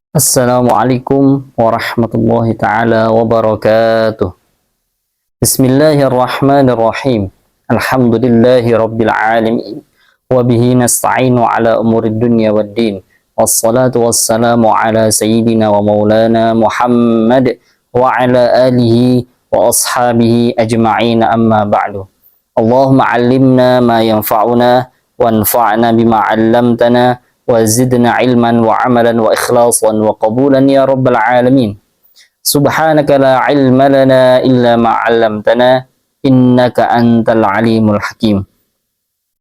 Assalamualaikum warahmatullahi taala wabarakatuh. Bismillahirrahmanirrahim. Alhamdulillahi rabbil alamin. Wa bihi nasta'inu ala umurid dunya waddin. Wassalatu wassalamu ala sayyidina wa maulana Muhammad wa ala alihi wa ashabihi ajma'in amma ba'du. Allahumma 'allimna ma yanfa'una wanfa'na bima 'allamtana wa zidna ilman wa amalan wa ikhlasan wa qabulan ya rabbal alamin. Subhanaka la ilma lana illa ma 'allamtana innaka antal alimul hakim.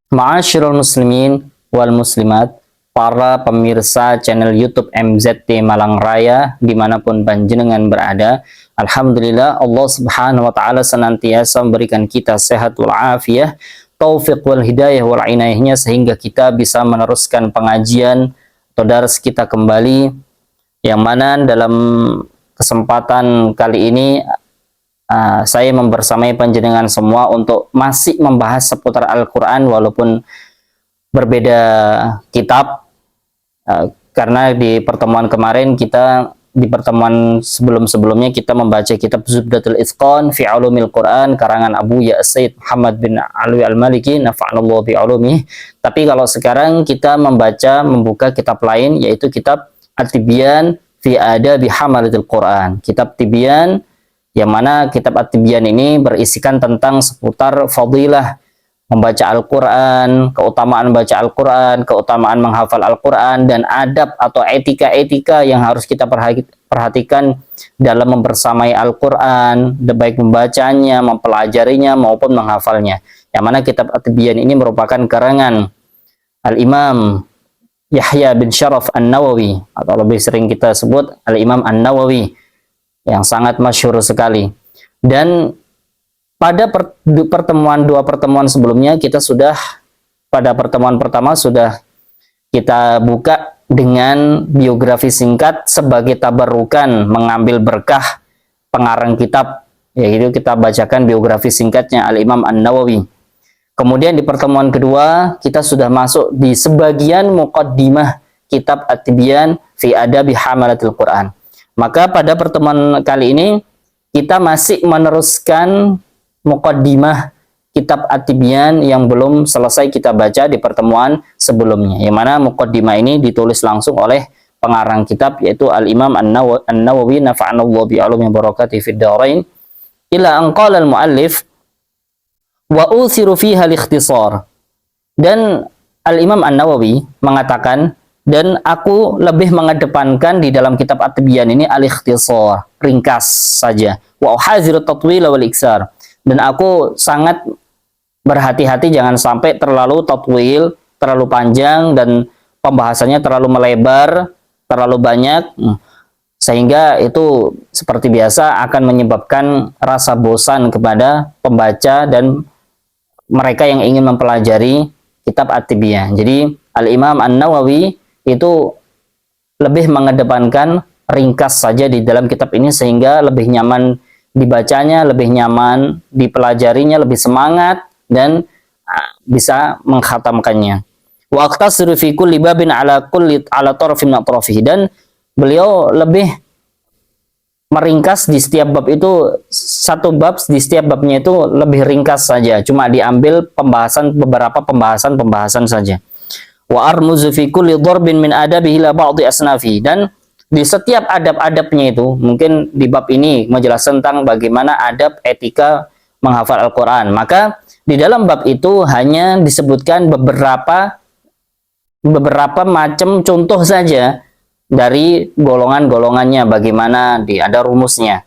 Ma'asyiral muslimin wal muslimat, para pemirsa channel YouTube MZT Malang Raya dimanapun panjenengan berada, alhamdulillah Allah subhanahu wa ta'ala senantiasa memberikan kita sehat wal afiyah, taufik wal hidayah wal inayahnya, sehingga kita bisa meneruskan pengajian atau dars kita kembali, yang mana dalam kesempatan kali ini saya membersamai panjenengan semua untuk masih membahas seputar Al-Quran walaupun berbeda kitab, karena di pertemuan kemarin di pertemuan sebelumnya kita membaca kitab Zubdatul Itqan fi Ulumil Quran karangan Abu Ya Said Muhammad bin Alwi Al-Maliki nafa'anallahu bi ulumih. Tapi kalau sekarang kita membuka kitab lain, yaitu kitab At-Tibyan fi Adabi Hamalatil Quran. Kitab Tibyan, yang mana kitab At-Tibyan ini berisikan tentang seputar fadilah membaca Al-Quran, keutamaan baca Al-Quran, keutamaan menghafal Al-Quran, dan adab atau etika-etika yang harus kita perhatikan dalam membersamai Al-Quran, baik membacanya, mempelajarinya, maupun menghafalnya. Yang mana kitab At-Tibyan ini merupakan karangan Al-Imam Yahya bin Sharaf An-Nawawi, atau lebih sering kita sebut Al-Imam An-Nawawi, yang sangat masyhur sekali. Dan pada dua pertemuan sebelumnya pada pertemuan pertama sudah kita buka dengan biografi singkat sebagai tabarukan mengambil berkah pengarang kitab, yaitu kita bacakan biografi singkatnya Al-Imam An-Nawawi. Kemudian di pertemuan kedua kita sudah masuk di sebagian muqaddimah kitab At-Tibyan fi Adabi Hamalatil Quran. Maka pada pertemuan kali ini kita masih meneruskan muqaddimah kitab At-Tibyan yang belum selesai kita baca di pertemuan sebelumnya, yang mana muqaddimah ini ditulis langsung oleh pengarang kitab, yaitu Al-Imam An-Nawawi nafa'anallahu bi ulumi barakatihi fid dharain, ila an qala al-muallif wa uthiru fiha al-ikhtisar. Dan Al-Imam An-Nawawi mengatakan, dan aku lebih mengedepankan di dalam kitab At-Tibyan ini al-ikhtisar, ringkas saja, wa uhaziru tatwil wal iksar, dan aku sangat berhati-hati jangan sampai terlalu tatwil, terlalu panjang, dan pembahasannya terlalu melebar, terlalu banyak, sehingga itu seperti biasa akan menyebabkan rasa bosan kepada pembaca dan mereka yang ingin mempelajari kitab At-Tibyan. Jadi Al-Imam An-Nawawi itu lebih mengedepankan ringkas saja di dalam kitab ini, sehingga lebih nyaman dibacanya, lebih nyaman dipelajarinya, lebih semangat, dan bisa mengkhatamkannya. Wa aqtasiru fi kulli babin ala tarafin min atrafihi, dan beliau lebih meringkas di setiap bab itu, satu bab di setiap babnya itu lebih ringkas saja, cuma diambil beberapa pembahasan saja. Wa armuzu fi kulli dharbin min adabihi ila ba'dhi asnafi, dan di setiap adab-adabnya itu, mungkin di bab ini menjelaskan tentang bagaimana adab etika menghafal Al-Quran, maka di dalam bab itu hanya disebutkan beberapa macam contoh saja dari golongan-golongannya, bagaimana ada rumusnya.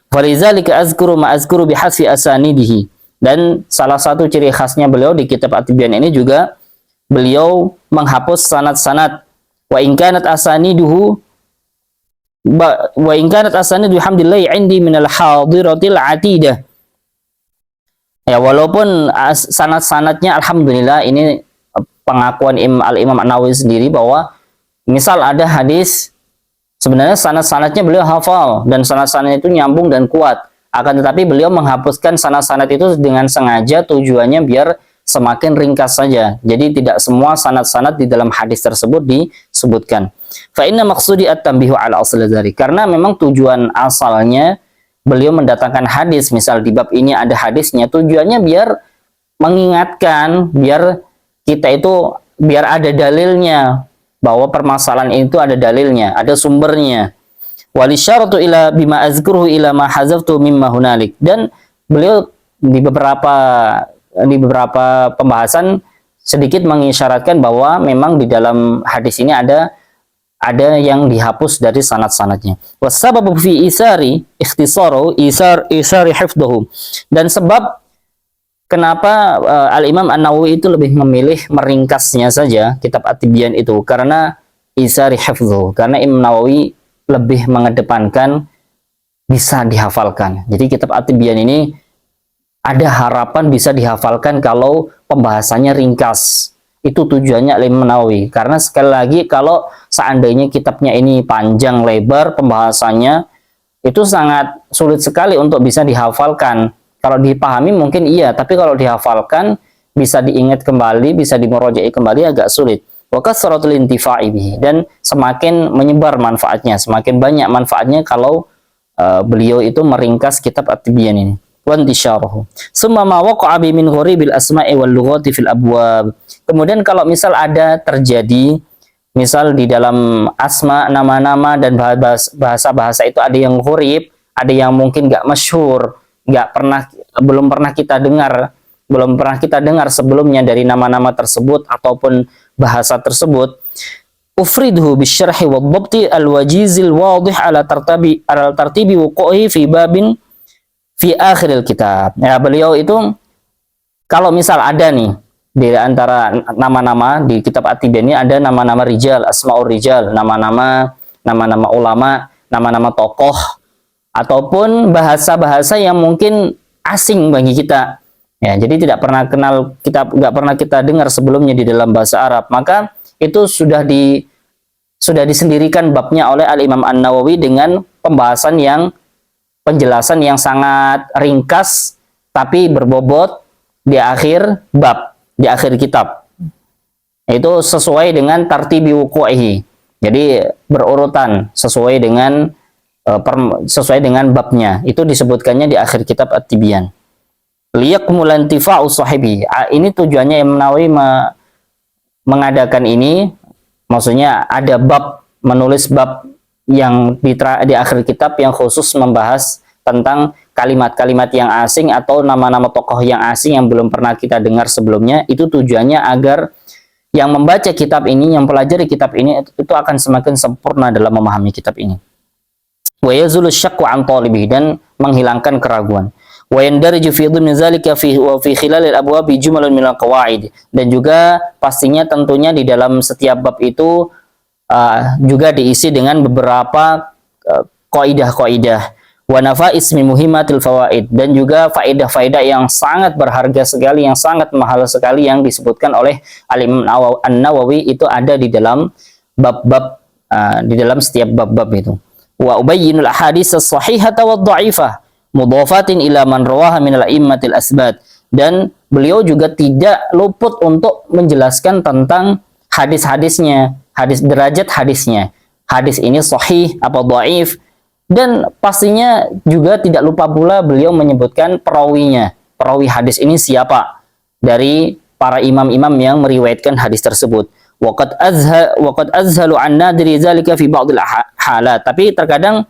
Falizalika azkuru ma azkuru bihasfi asanidihi, dan salah satu ciri khasnya beliau di kitab At-Tibyan ini juga beliau menghapus sanad-sanad. Wa in kanat asaniduhu alhamdulillah indi minal hadiratil atidah. Ya, walaupun sanad-sanadnya alhamdulillah, ini pengakuan Al-Imam An-Nawawi sendiri bahwa misal ada hadis, sebenarnya sanad-sanadnya beliau hafal dan sanad-sanadnya itu nyambung dan kuat, akan tetapi beliau menghapuskan sanad-sanad itu dengan sengaja, tujuannya biar semakin ringkas saja. Jadi tidak semua sanad-sanad di dalam hadis tersebut disebutkan. Fa inna maqsudi at-tanbihu ala asli dzalik. Karena memang tujuan asalnya beliau mendatangkan hadis, misal di bab ini ada hadisnya, tujuannya biar mengingatkan, biar kita itu biar ada dalilnya, bahwa permasalahan itu ada dalilnya, ada sumbernya. Walisyaratu ila bima azkuruhu ila ma hazaftu mimma hunalik. Dan beliau di beberapa pembahasan sedikit mengisyaratkan bahwa memang di dalam hadis ini ada yang dihapus dari sanad-sanadnya. Wasababu fi isari ikhtisaru isari hifdhuhu. Dan sebab kenapa Al-Imam An-Nawawi itu lebih memilih meringkasnya saja kitab At-Tibyan itu, karena isari hifdhuhu, karena Imam Nawawi lebih mengedepankan bisa dihafalkan. Jadi kitab At-Tibyan ini ada harapan bisa dihafalkan kalau pembahasannya ringkas. Itu tujuannya Imam Nawawi. Karena sekali lagi kalau seandainya kitabnya ini panjang lebar pembahasannya, itu sangat sulit sekali untuk bisa dihafalkan. Kalau dipahami mungkin iya, tapi kalau dihafalkan bisa diingat kembali, bisa dimurojai kembali agak sulit. Wa kasratul intifa'i bihi, dan semakin menyebar manfaatnya, semakin banyak manfaatnya kalau beliau itu meringkas kitab At-Tibyan ini. Wa intisyaruhu. Summa ma waqa'a bi min gharibil asma'i wal lughati fil abwab. Kemudian kalau misal ada terjadi misal di dalam asma, nama-nama dan bahasa-bahasa itu ada yang gharib, ada yang mungkin nggak masyhur, belum pernah kita dengar sebelumnya dari nama-nama tersebut ataupun bahasa tersebut. Ufridhu bisyarhi wadhabti alwajizil wadih ala tartibi wuqu'i fi babin fi akhiril kitab. Ya, beliau itu kalau misal ada nih di antara nama-nama di kitab At-Tibyan ini ada nama-nama rijal, asmaul rijal, nama-nama ulama, nama-nama tokoh, ataupun bahasa-bahasa yang mungkin asing bagi kita. Ya, jadi nggak pernah kita dengar sebelumnya di dalam bahasa Arab. Maka itu sudah disendirikan babnya oleh Al-Imam An-Nawawi dengan penjelasan yang sangat ringkas tapi berbobot di akhir bab, di akhir kitab. Itu sesuai dengan tartibi wuqu'ihi. Jadi berurutan sesuai dengan babnya. Itu disebutkannya di akhir kitab At-Tibyan. Liyakmulan tifa'u sahibi. Ini tujuannya Imam Nawawi mengadakan ini, maksudnya ada menulis bab yang di akhir kitab yang khusus membahas tentang kalimat-kalimat yang asing atau nama-nama tokoh yang asing yang belum pernah kita dengar sebelumnya. Itu tujuannya agar yang membaca kitab ini, yang pelajari kitab ini itu akan semakin sempurna dalam memahami kitab ini. Wa yazulu syakku an talibihi, dan menghilangkan keraguan. Wa yandariju fi dhimni dzalika fi khilalil abwab jumalun minal qawaid, dan juga pastinya tentunya di dalam setiap bab itu juga diisi dengan beberapa kaidah-kaidah wa nafais min muhimmatil fawaid, dan juga faedah-faedah yang sangat berharga sekali, yang sangat mahal sekali yang disebutkan oleh Al-Imam An-Nawawi itu ada di dalam bab-bab, di dalam setiap bab-bab itu. Wa ubayyinul ahadits as-sahihata wad-dha'ifah mudhafatin ila man rawaha minal a'immatil asbat, dan beliau juga tidak luput untuk menjelaskan tentang hadis-hadisnya, derajat hadisnya. Hadis ini sahih apa dhaif, dan pastinya juga tidak lupa pula beliau menyebutkan perawinya. Perawi hadis ini siapa dari para imam-imam yang meriwayatkan hadis tersebut. Waqad azhalu an nadri zalika fi ba'dil halat. Tapi terkadang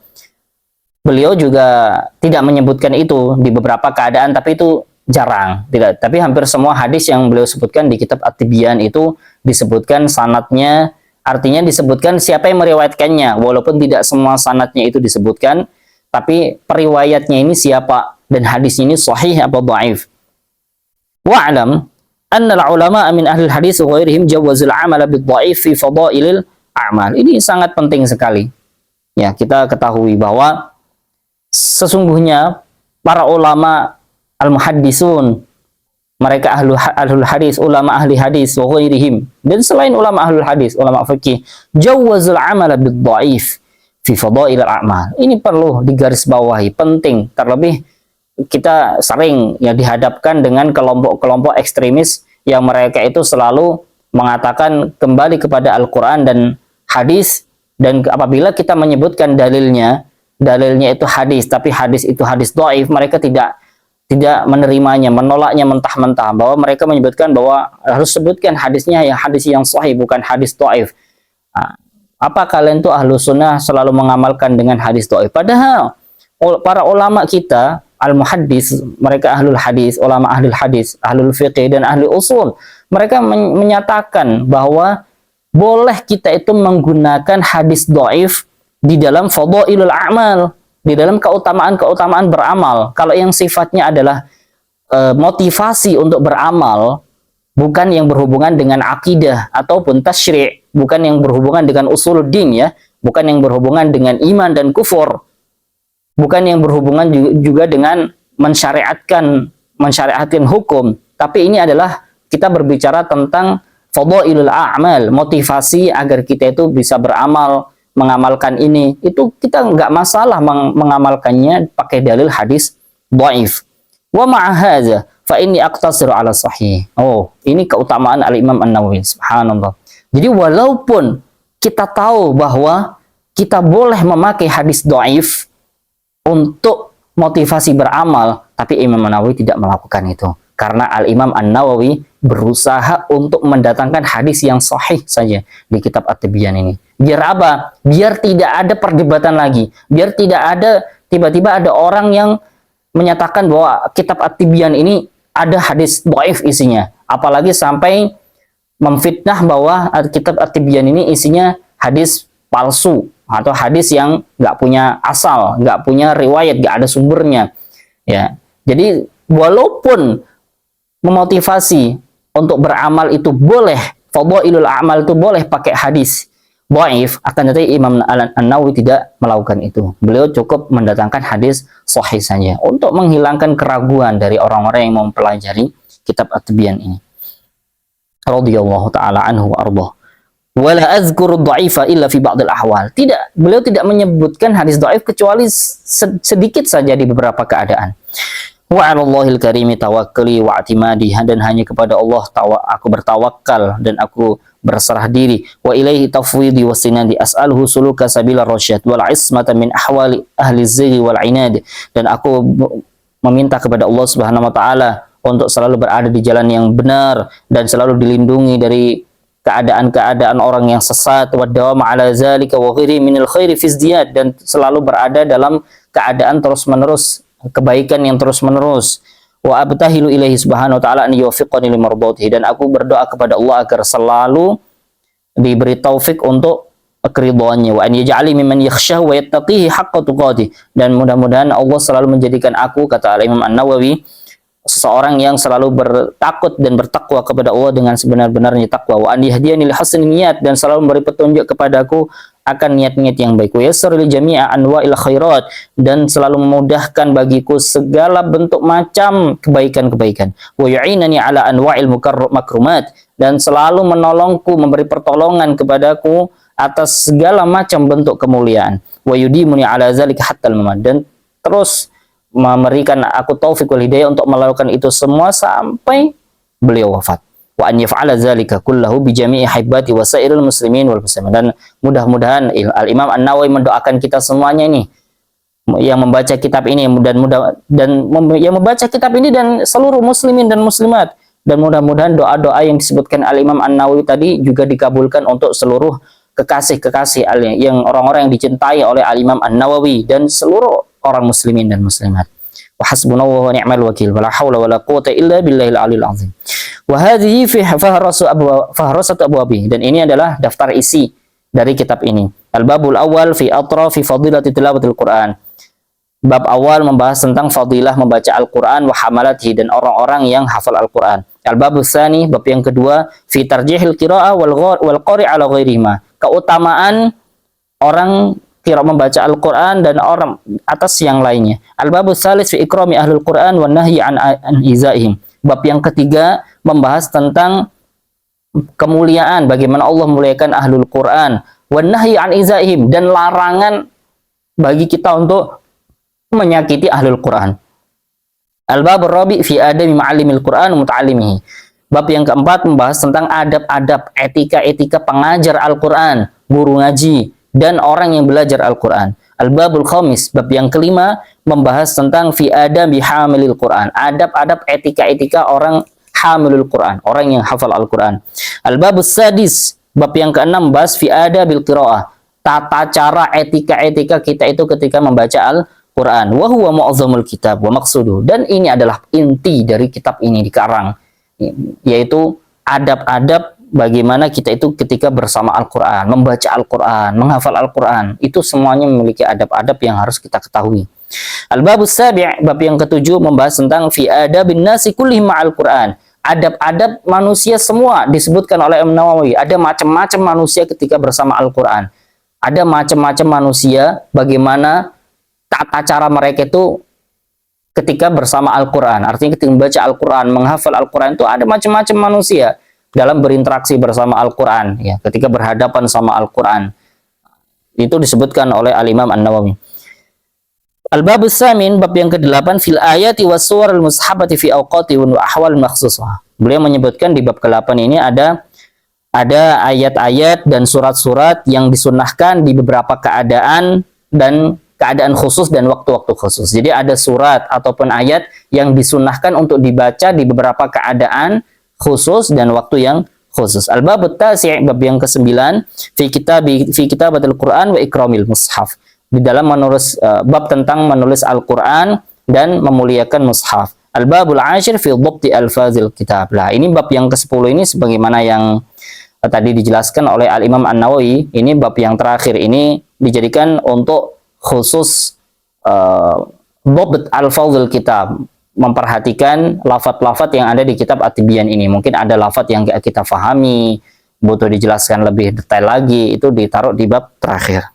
beliau juga tidak menyebutkan itu di beberapa keadaan, tapi itu jarang. Tidak, tapi hampir semua hadis yang beliau sebutkan di kitab At-Tibyan itu disebutkan sanadnya, artinya disebutkan siapa yang meriwayatkannya, walaupun tidak semua sanadnya itu disebutkan, tapi periwayatnya ini siapa, dan hadis ini sahih atau dhaif. Wa'lam anna al-ulama min ahli hadis wa ghairihim jawazul amal bid-dhaif fi fadailil a'mal. Ini sangat penting sekali. Ya, kita ketahui bahwa sesungguhnya para ulama al-muhaddisun, mereka ahlul hadis, ulama ahli hadis wa ghairihim, dan selain ulama ahlul hadis, ulama fikih, jawazul amal bid-dhaif fi fadailil a'mal. Ini perlu digarisbawahi, penting. Terlebih kita sering ya dihadapkan dengan kelompok-kelompok ekstremis yang mereka itu selalu mengatakan kembali kepada Al-Quran dan hadis, Dan apabila kita menyebutkan dalilnya itu hadis, tapi hadis itu hadis dhaif, mereka tidak menerimanya, menolaknya mentah-mentah, bahwa mereka menyebutkan bahwa harus sebutkan hadisnya ya hadis yang sahih, bukan hadis dhaif. Apa kalian tuh ahlu sunnah selalu mengamalkan dengan hadis dhaif? Padahal para ulama kita al-muhaddis, mereka ahlul hadis, ulama ahlul hadis, ahlul fiqih dan ahli usul, mereka menyatakan bahwa boleh kita itu menggunakan hadis dhaif di dalam fadhailul a'mal, di dalam keutamaan beramal. Kalau yang sifatnya adalah motivasi untuk beramal, bukan yang berhubungan dengan akidah ataupun tasyri', bukan yang berhubungan dengan usuluddin ya, bukan yang berhubungan dengan iman dan kufur, bukan yang berhubungan juga dengan mensyariatkan hukum, tapi ini adalah kita berbicara tentang fadhailul a'mal, motivasi agar kita itu bisa beramal, mengamalkan ini, itu kita nggak masalah mengamalkannya pakai dalil hadis dhaif. Wa ma'a hadza fa inni aqtasiru ala sahih. Oh, ini keutamaan Al-Imam An-Nawawi, subhanallah. Jadi walaupun kita tahu bahwa kita boleh memakai hadis dhaif untuk motivasi beramal, tapi Imam An-Nawawi tidak melakukan itu. Karena Al-Imam An-Nawawi berusaha untuk mendatangkan hadis yang sahih saja di kitab At-Tibyan ini. Biar apa? Biar tidak ada perdebatan lagi. Biar tidak ada tiba-tiba ada orang yang menyatakan bahwa kitab At-Tibyan ini ada hadis dhaif isinya. Apalagi sampai memfitnah bahwa kitab At-Tibyan ini isinya hadis palsu atau hadis yang nggak punya asal, nggak punya riwayat, nggak ada sumbernya. Ya, jadi walaupun memotivasi untuk beramal itu boleh, fadhailul a'mal itu boleh pakai hadis dhaif, akan tetapi Imam An-Nawawi tidak melakukan itu. Beliau cukup mendatangkan hadis sahih saja untuk menghilangkan keraguan dari orang-orang yang mempelajari kitab At-Tibyan ini. Radhiyallahu taala anhu wa ardhah. Wala azkuru dha'ifa illa fi ba'dil ahwal. Tidak, beliau tidak menyebutkan hadis dhaif kecuali sedikit saja di beberapa keadaan. Wa 'alallahil karimi tawakkali wa i'timadi, dan hanya kepada Allah aku bertawakal dan aku berserah diri. Wa ilaihi tafwidi wasinadi as'aluhu suluka sabila rasyad wal ismata min ahwali ahli zighi wal inad, dan aku meminta kepada Allah Subhanahu wa taala untuk selalu berada di jalan yang benar dan selalu dilindungi dari keadaan-keadaan orang yang sesat, wa dawama ala zalika wa ghairi minal khairi fi izdiyad, dan selalu berada dalam keadaan terus-menerus kebaikan yang terus-menerus. Wa abtahilu ilaihi subhanahu wa ta'ala an yuwaffiqani limardatihi, dan aku berdoa kepada Allah agar selalu diberi taufik untuk keridhaannya. Wa an yaj'ali mimman yakhshahu wa yattaqihi haqqa tuqatih, dan mudah-mudahan Allah selalu menjadikan aku, kata Al-Imam An-Nawawi, seseorang yang selalu bertakut dan bertakwa kepada Allah dengan sebenar-benarnya takwa. Wa an yahdiyani li husnil niyat, dan selalu memberi petunjuk kepadaku akan niat-niat yang baik. Wa yassir li jami'a anwa'il khairat, dan selalu memudahkan bagiku segala bentuk macam kebaikan-kebaikan. Wa yu'inani ala anwa'il makrumat, dan selalu menolongku, memberi pertolongan kepadaku atas segala macam bentuk kemuliaan. Wa yudimuni ala zalika hatta al-mamat, dan terus memberikan aku taufik wal hidayah untuk melakukan itu semua sampai beliau wafat. Wa an yaf'ala dzalika kullahu bi jami'i hibbati wa sairil muslimin wal muslimin, dan mudah-mudahan Al-Imam An-Nawawi mendoakan kita semuanya ini yang membaca kitab ini yang membaca kitab ini dan seluruh muslimin dan muslimat, dan mudah-mudahan doa-doa yang disebutkan Al-Imam An-Nawawi tadi juga dikabulkan untuk seluruh kekasih-kekasih yang orang-orang yang dicintai oleh Al-Imam An-Nawawi dan seluruh orang muslimin dan muslimat. Wa hasbunallahu wa ni'mal wakil, wala haula wala quwwata illa billahil aliyil azim. Wa hadhihi fi fahrasatu abwabi, dan ini adalah daftar isi dari kitab ini. Al-babul awal fi atrafi fadilati tilawatil Quran. Bab awal membahas tentang fadilah membaca Al-Quran, wa hamalatihi, dan orang-orang yang hafal Al-Quran. Al-babul tsani, bab yang kedua, fi tarjihil qira'ah wal qari' ala ghairihima. Keutamaan orang kira membaca Al-Quran dan orang atas yang lainnya. Al-babul tsalis fi ikrami ahlul Quran wa nahyi an izaihim. Bab yang ketiga membahas tentang kemuliaan, bagaimana Allah memuliakan ahlul Quran, wa nahyi an izaihim, dan larangan bagi kita untuk menyakiti ahlul Quran. Al-babur rabi fi adabi ma'allimil Quran wa muta'allimihi. Bab yang keempat membahas tentang adab-adab, etika-etika pengajar Al-Quran, guru ngaji, dan orang yang belajar Al-Quran. Al-babul khamis, bab yang kelima, membahas tentang fi adabi hamilil Quran, adab-adab etika-etika orang hamilul Quran, orang yang hafal Al-Quran. Al-babus sadis, bab yang keenam, bahas fi adabil qiraah, tata cara etika-etika kita itu ketika membaca Al-Quran. Wa huwa mu'azzamul kitab wa maqsuduh, dan ini adalah inti dari kitab ini dikarang, yaitu adab-adab bagaimana kita itu ketika bersama Al-Quran, membaca Al-Quran, menghafal Al-Quran, itu semuanya memiliki adab-adab yang harus kita ketahui. Al-babus sabi', bab yang ketujuh, membahas tentang fi adabin nasi kullihim ma'al Quran, adab-adab manusia semua disebutkan oleh Imam Nawawi. Ada macam-macam manusia ketika bersama Al-Quran, ada macam-macam manusia, bagaimana tata cara mereka itu ketika bersama Al-Quran. Artinya ketika membaca Al-Quran, menghafal Al-Quran, itu ada macam-macam manusia dalam berinteraksi bersama Al-Quran, ya, ketika berhadapan sama Al-Quran. Itu disebutkan oleh Al-Imam An-Nawawi. Al-babus samin, bab yang ke-8, fil ayati was suwar al-mushabati fi awqati wa ahwal makhsusah. Beliau menyebutkan di bab ke-8 ini ada ayat-ayat dan surat-surat yang disunahkan di beberapa keadaan dan keadaan khusus dan waktu-waktu khusus. Jadi ada surat ataupun ayat yang disunahkan untuk dibaca di beberapa keadaan khusus dan waktu yang khusus. Al-babut tasi', bab yang ke-9, fi kitabatil Quran wa ikramil mushaf. Di dalam menulis bab tentang menulis Al-Quran dan memuliakan mushaf. Al-babul ashir fi dhabti alfazil kitab. Nah, ini bab yang ke-10 ini sebagaimana yang tadi dijelaskan oleh Al-Imam An-Nawawi. Ini bab yang terakhir ini dijadikan untuk khusus dhabt alfazil kitab, memperhatikan lafaz-lafaz yang ada di kitab At-Tibyan ini. Mungkin ada lafaz yang kita fahami, butuh dijelaskan lebih detail lagi, itu ditaruh di bab terakhir.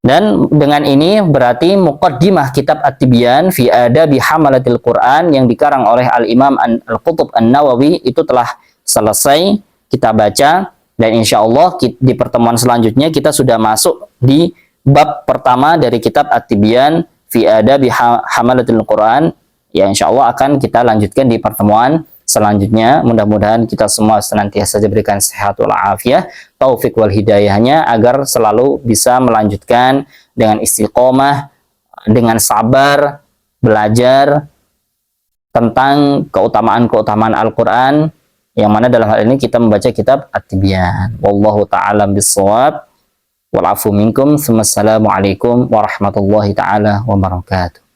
Dan dengan ini berarti muqaddimah kitab At-Tibyan fi adabi hamalatil Quran yang dikarang oleh Al-Imam Al-Qutb An-Nawawi itu telah selesai kita baca, dan insya Allah di pertemuan selanjutnya kita sudah masuk di bab pertama dari kitab At-Tibyan fi adabi hamalatil Quran. Ya, insya Allah akan kita lanjutkan di pertemuan selanjutnya. Mudah-mudahan kita semua senantiasa diberikan sehat wal afiah, taufik wal hidayahnya, agar selalu bisa melanjutkan dengan istiqomah, dengan sabar, belajar tentang keutamaan-keutamaan Al-Quran, yang mana dalam hal ini kita membaca kitab At-Tibyan. Wallahu ta'ala bissawab. Wal afu minkum. Assalamualaikum warahmatullahi ta'ala wabarakatuh.